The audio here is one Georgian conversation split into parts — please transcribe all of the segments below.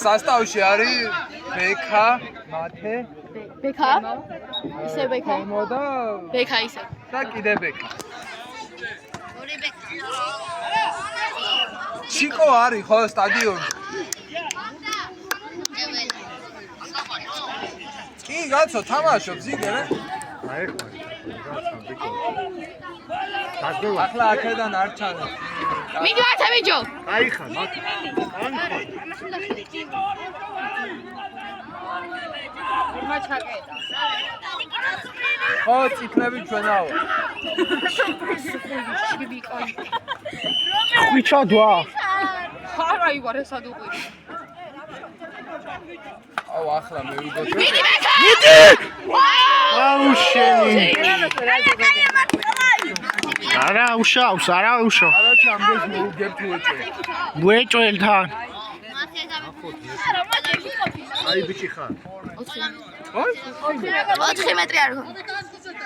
Sastavში არის ბექა, მათე, ბექა? ისე ბექა? და ბექა ისე. და კიდე ბექა. ორი ბექა. ჩიკო არის ხო სტადიონი? კი, გაცო, თამაშობს იგერე? აი ხო. ახლა აქედან არ ჩანს. მიდი ვაცა ბიჭო. აი ხა, მაგ. ხო, წიფლები ჩვენაო. ხვიჩადვა. ხარა ივარ ესად უყვი. აუ ახლა მე ვიგოთ. მიდი ბექა. მიდი! აუ შენი. არა უშავს, არა უშო. არა ჩამდეს მოუგებთ უეჭე. ვეჭველთან. აი ბიჭი ხარ. 4 მეტრი არ ხო?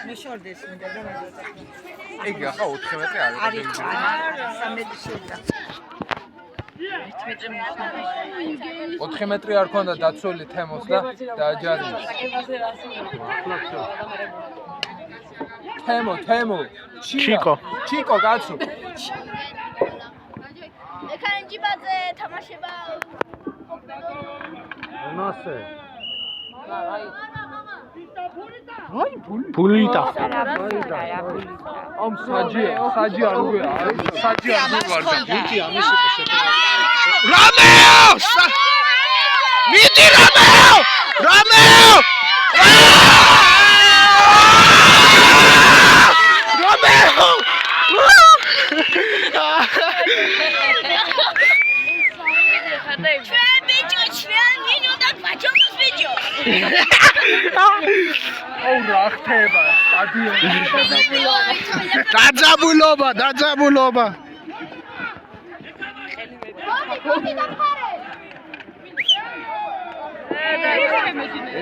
მე შორდეს მინდა და იგი ახლა 4 მეტრი არ არის. 4 მეტრი არ ქონდა დაცული თემოს და დააჯარიმეს. თემო. ჩიკო კაცო. ეკანჯიბაძე თამაშება. ნასე. აი ბულიტა. ამ საჯი არ უღია. საჯი არ უღარდა. ბიჭი ამის იყო შეტევა. რამეო! მიდი რამეო! რამეო! აუ რა ხდება სტადიონი. დაძაბულობა.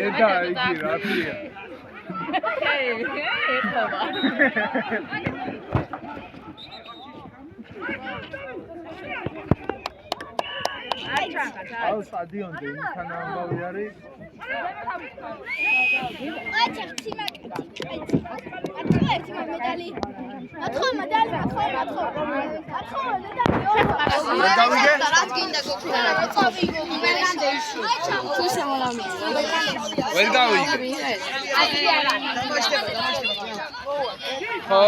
ედა იგი რა ქვია. აუ სტადიონზე იმთან ამბავი არის. ვერ გავიგე. ხო.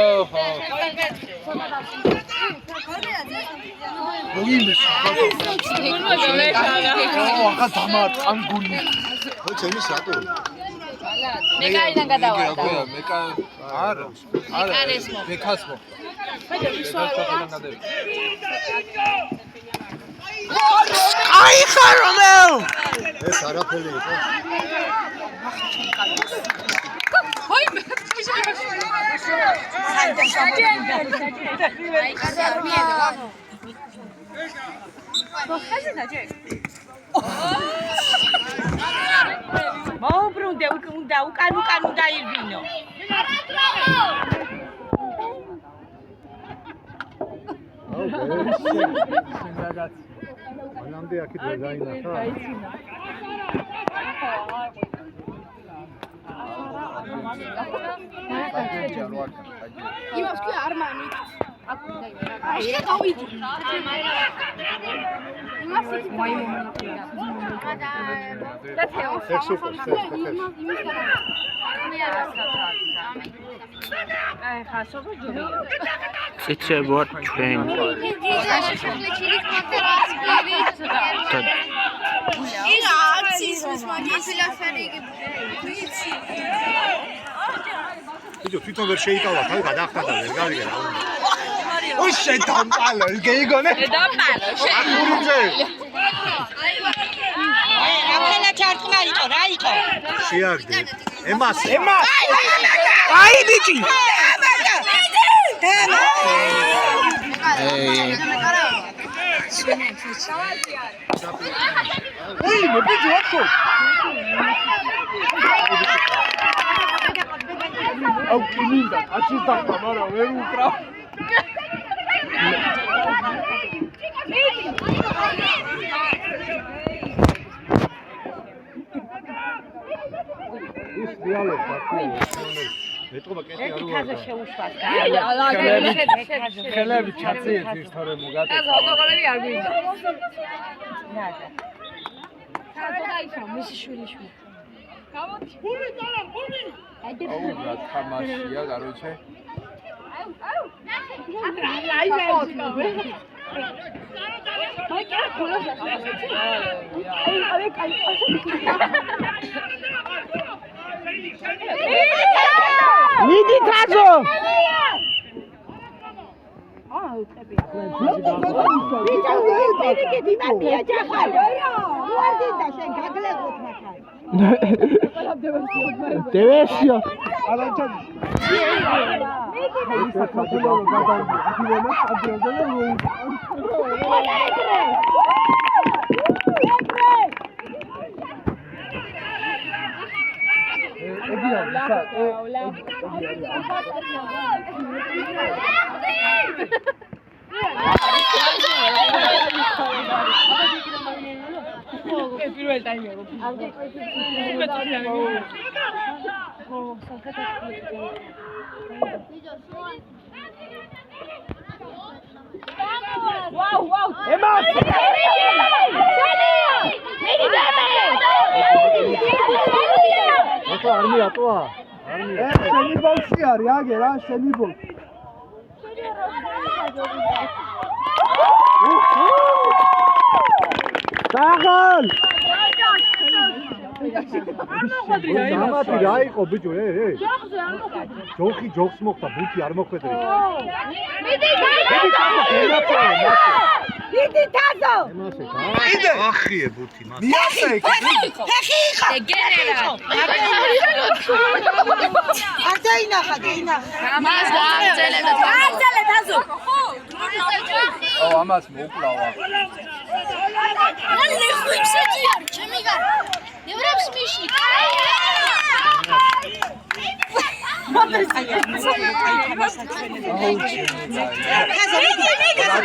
მოგიმეს. ახლა დამარტყამ გული. ხო, ჩემი სატო. მეკარიდან გადავარდა. არა. ბექასმო. აი ხარ რომეო! ეს არაფერი იყო. ჰოი მოუბრუნდე უკან დაირბინო. მანამდე აქეთ ვერ დაინახა. იმას კი არ მანით. აი გავიდი. იმას კი ციცებოთ ჩვენ. ბიჭო თვითონ ვერ შეიტავა თავი გადაახტა ვერ გავიგე რა უნდა. ой შენ დამპალო გეიგონე? დამპალო შენ. აკურიძე. რაფენა ჩარტყმა იყო რა იყო? შეაგდე. ემასე. აი ბიჭი. ой მე ბიჭო ახო აუ კიმინდა აშის დახტა მაგრამ ვერ უკრავ ის რეალებს აქ მეტყობა კეთი არ ხაზა შეუშვას. ხელები ჩაწიეთ ის თორე მოგატე ფოტოყოლები არ გვინდა. აუ რა თამაშია გაროჩე მიდი თაზო. დევესიო. პირველ ტაიმი ვაუ ვაუ ემას ეხლა არ მიატოა? შენი ბოქსი არის აგე რა შენი ბოქსი დაღალ. დამატი რა იყო ბიჭო ჯოხი ჯოხს მოხდა ბუთი არ მოხვედრი დიდი თაზო. ემასე ახიე ბუთი მას მიასე გენერალ არ დაინახა დაინახა. მას გააგზელებდა თაზო აუ ამას მოკლავა მან ლეხვიფსეთი არ ჩემი გარ ევრებს მიშნი რა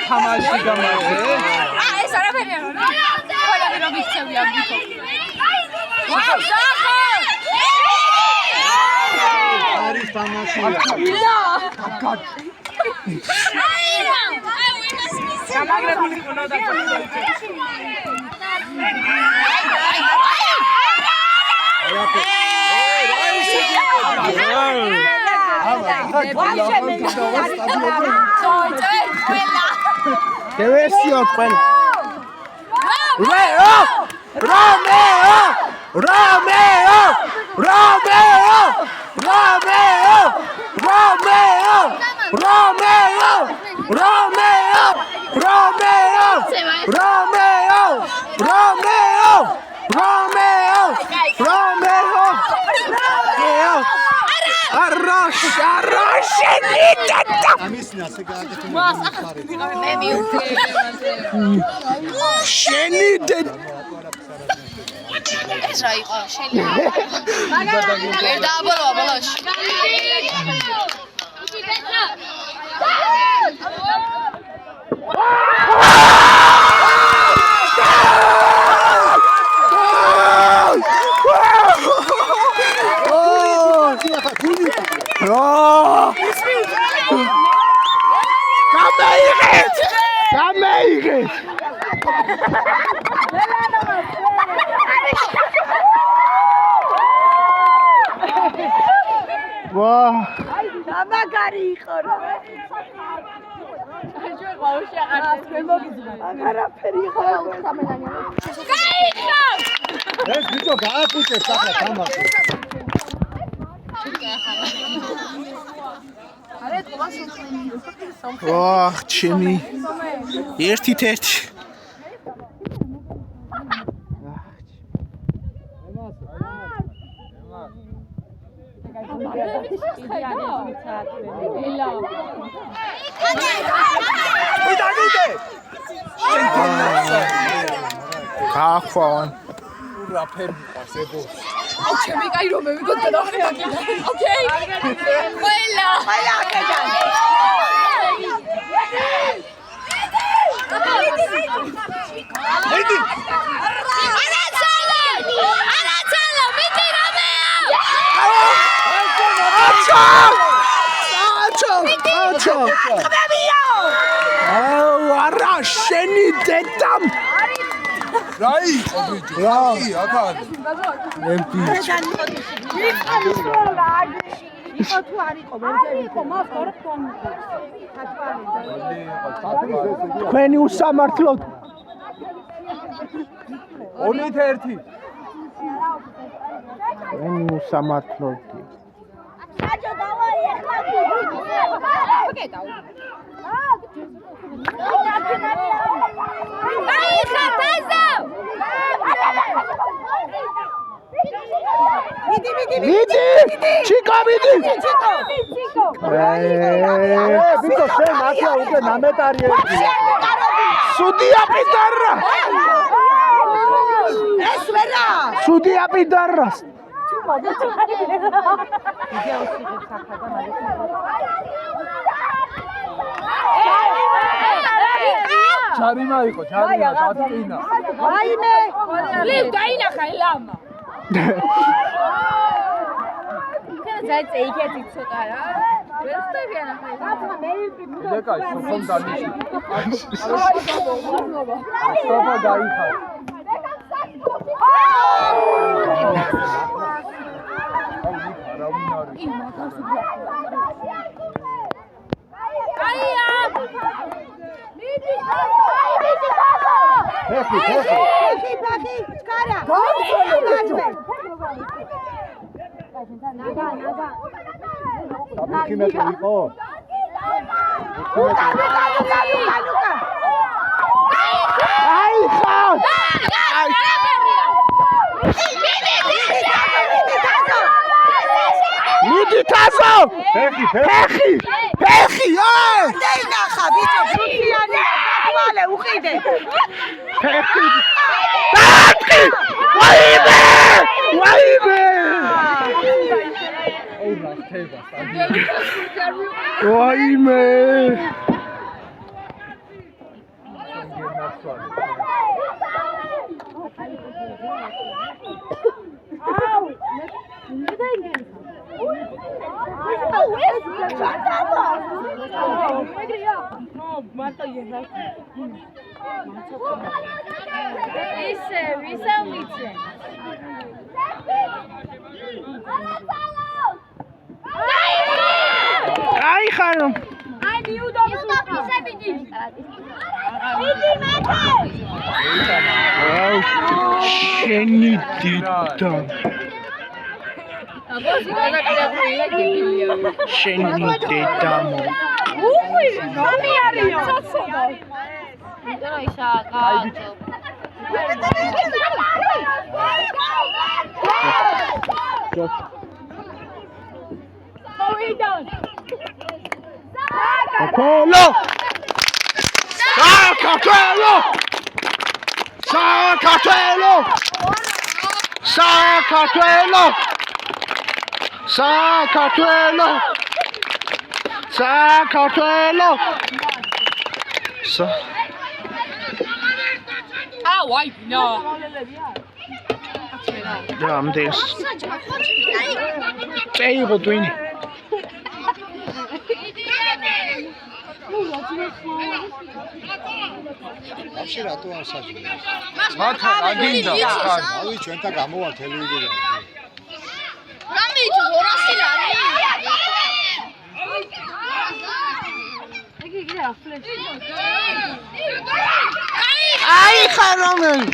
თამაში გამარჯვე ეს არაფერი არ არის ყველაფერი რომ ისწევია გითო არის თამაში გამაგრებული ქონოდა. დევესიო ყველა. რომეო! რომეო! რომეო! რომეო! რომეო! რომეო! რომეო! რომეო! რომეო! რომეო! რომეო! რომეო! რომეო! არაშ ნიტა ამის ნასე გააკეთე მე მივხვდი შენი ეს რა იყო შეიძლება ვერ დააბოლოა ბოლოში Gameiget! Wow! მაგარი იყო რა. აღარაფერი იყო. ეს ბიჭო გააკუჭებს ახლა თამაში. Wow, ჩემი. ერთ-ერთი. Ხახوان. რაფერ მიყვარს ებო. ჩემი კაი რომ მივიგოთ გადავხე მაგიდან. ოკეი. ყველა აქედან. მიდი. არაცალა, მიდი რამეა. აჩო. არა, შენი დედამ. რაი, ბიჭო. რაი, აქად. იყო თუ არ იყო ვერდები იყო მას არ თქვენი უსამართლოდ 2-1. თქვენი უსამართლოდ საჯო დავაი ახლა ოკეი მიდი ჩიკო მიდი ბიჭო შენ ახლა უკვე ნამეტარი ერთი. სუდია პიდარა ეს ვერა სუდია პიდარას ჯარიმა იყო, ჯარიმა, დაწინა. ვაიმე ლივ დაინახა ელამა ზაიცე იქეთი ცოტა რა ვერ ხდებიან ახლა კაცმა მეილფი დეკაი, ხომ დანიში. სოფა დაიხარ. კაია ფეხი. ფეხი ჩქარა აბიქი მეტი იყო. აი ხარ მიდი თასო ფეხი. ფეხი დაინახა ბიჭო ფუფიანი ვალე უყიდე ფეხი დაწყი ვაიმე ოუ ნახტება. ვაიმე ისე ვისამიცე აი ხარ აი ნიუდო პისებიდი აუ შენი დიდა აბოს გადაკეთებულია გიგილია შენი დედამო უხვი რომი არისო იმიტომ ისა გააცო საქართველო ვაი ნო რამდენს წეიღო ტვინი ბავშვი რატო არ საჯუნა? მათა აგინდა ხარ. ავი ჩვენთან გამოვა ტელევიზორიდან. რამით 200 ლარი? აი ხარომელი.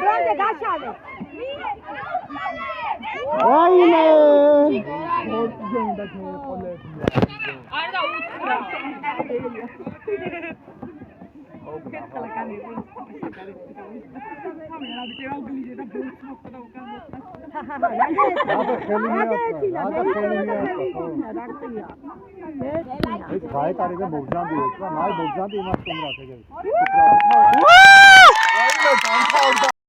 დროზე გაშალე. აიმე. ეს გაეტარი და მოგზამბი ეს რა, მაი მოგზამბი იმას თუმრად ეგ. აიმე დამთავრდა